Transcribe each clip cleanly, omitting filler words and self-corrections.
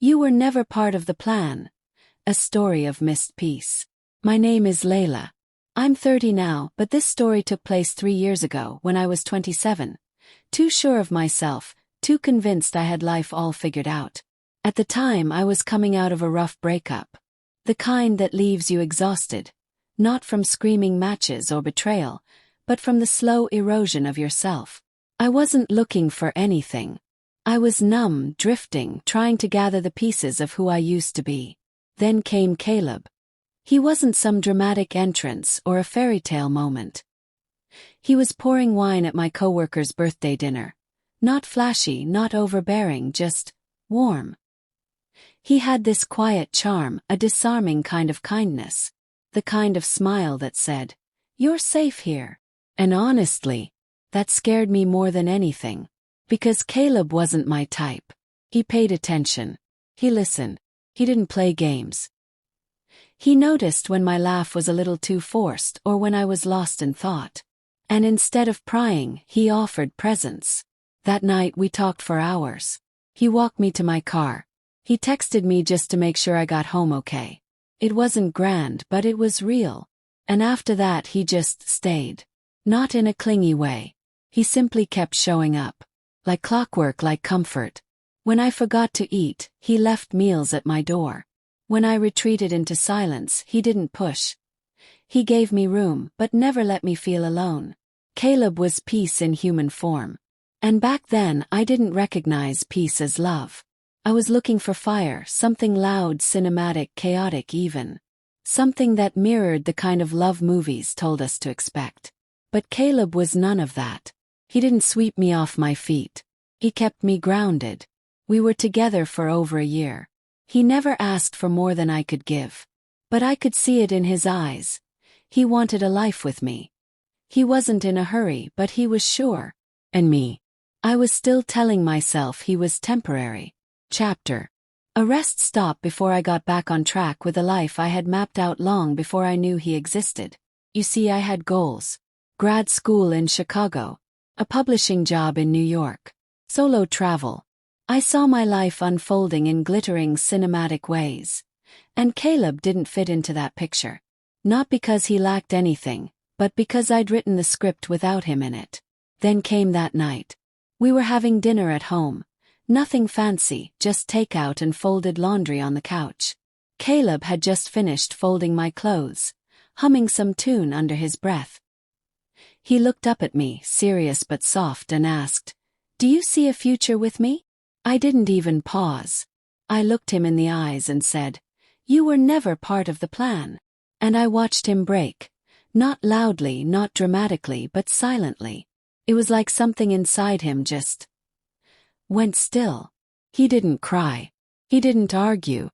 You were never part of the plan. A story of missed peace. My name is Layla. I'm 30 now, but this story took place 3 years ago when I was 27. Too sure of myself, too convinced I had life all figured out. At the time I was coming out of a rough breakup. The kind that leaves you exhausted. Not from screaming matches or betrayal, but from the slow erosion of yourself. I wasn't looking for anything. I was numb, drifting, trying to gather the pieces of who I used to be. Then came Caleb. He wasn't some dramatic entrance or a fairy tale moment. He was pouring wine at my coworker's birthday dinner. Not flashy, not overbearing, just warm. He had this quiet charm, a disarming kind of kindness. The kind of smile that said, "You're safe here." And honestly, that scared me more than anything. Because Caleb wasn't my type. He paid attention. He listened. He didn't play games. He noticed when my laugh was a little too forced or when I was lost in thought. And instead of prying, he offered presence. That night we talked for hours. He walked me to my car. He texted me just to make sure I got home okay. It wasn't grand, but it was real. And after that he just stayed. Not in a clingy way. He simply kept showing up. Like clockwork, like comfort. When I forgot to eat, he left meals at my door. When I retreated into silence, he didn't push. He gave me room, but never let me feel alone. Caleb was peace in human form. And back then, I didn't recognize peace as love. I was looking for fire, something loud, cinematic, chaotic even. Something that mirrored the kind of love movies told us to expect. But Caleb was none of that. He didn't sweep me off my feet. He kept me grounded. We were together for over a year. He never asked for more than I could give. But I could see it in his eyes. He wanted a life with me. He wasn't in a hurry, but he was sure. And me. I was still telling myself he was temporary. Chapter. A rest stop before I got back on track with a life I had mapped out long before I knew he existed. You see, I had goals. Grad school in Chicago. A publishing job in New York. Solo travel. I saw my life unfolding in glittering cinematic ways. And Caleb didn't fit into that picture. Not because he lacked anything, but because I'd written the script without him in it. Then came that night. We were having dinner at home. Nothing fancy, just takeout and folded laundry on the couch. Caleb had just finished folding my clothes, humming some tune under his breath. He looked up at me, serious but soft, and asked, "Do you see a future with me?" I didn't even pause. I looked him in the eyes and said, "You were never part of the plan." And I watched him break. Not loudly, not dramatically, but silently. It was like something inside him just went still. He didn't cry. He didn't argue.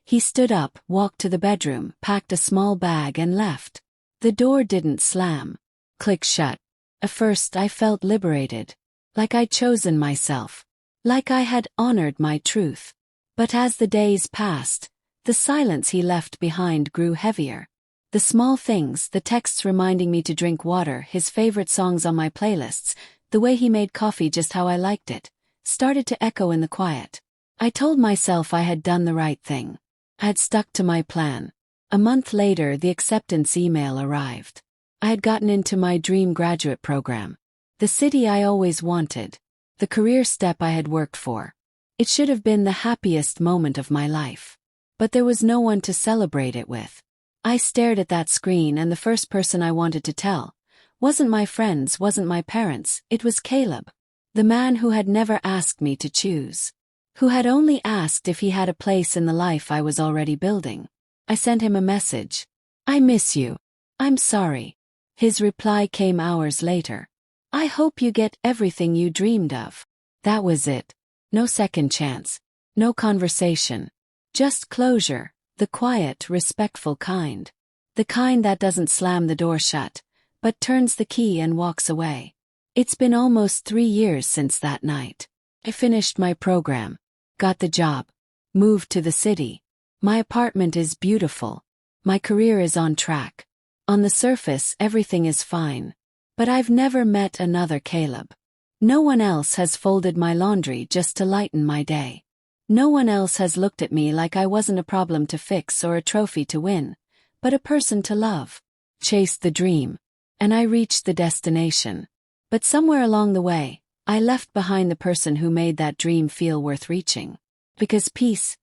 He stood up, walked to the bedroom, packed a small bag and left. The door didn't slam. Click shut. At first I felt liberated. Like I'd chosen myself. Like I had honored my truth. But as the days passed, the silence he left behind grew heavier. The small things, the texts reminding me to drink water, his favorite songs on my playlists, the way he made coffee just how I liked it, started to echo in the quiet. I told myself I had done the right thing. I had stuck to my plan. A month later, the acceptance email arrived. I had gotten into my dream graduate program. The city I always wanted. The career step I had worked for. It should have been the happiest moment of my life. But there was no one to celebrate it with. I stared at that screen, and the first person I wanted to tell wasn't my friends, wasn't my parents, it was Caleb. The man who had never asked me to choose. Who had only asked if he had a place in the life I was already building. I sent him a message. "I miss you. I'm sorry." His reply came hours later. "I hope you get everything you dreamed of." That was it. No second chance. No conversation. Just closure. The quiet, respectful kind. The kind that doesn't slam the door shut, but turns the key and walks away. It's been almost 3 years since that night. I finished my program. Got the job. Moved to the city. My apartment is beautiful. My career is on track. On the surface, everything is fine. But I've never met another Caleb. No one else has folded my laundry just to lighten my day. No one else has looked at me like I wasn't a problem to fix or a trophy to win, but a person to love. Chased the dream. And I reached the destination. But somewhere along the way, I left behind the person who made that dream feel worth reaching. Because peace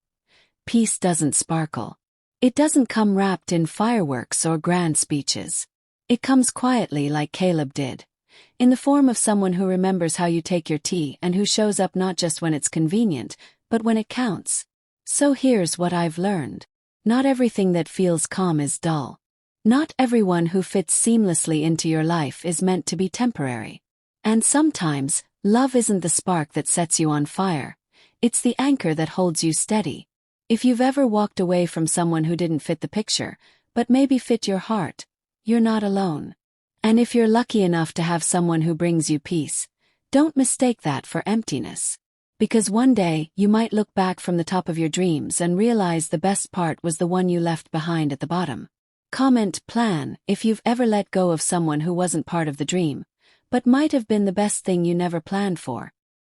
doesn't sparkle. It doesn't come wrapped in fireworks or grand speeches. It comes quietly like Caleb did, in the form of someone who remembers how you take your tea and who shows up not just when it's convenient, but when it counts. So here's what I've learned. Not everything that feels calm is dull. Not everyone who fits seamlessly into your life is meant to be temporary. And sometimes, love isn't the spark that sets you on fire. It's the anchor that holds you steady. If you've ever walked away from someone who didn't fit the picture, but maybe fit your heart, you're not alone. And if you're lucky enough to have someone who brings you peace, don't mistake that for emptiness. Because one day, you might look back from the top of your dreams and realize the best part was the one you left behind at the bottom. Comment plan if you've ever let go of someone who wasn't part of the dream, but might have been the best thing you never planned for.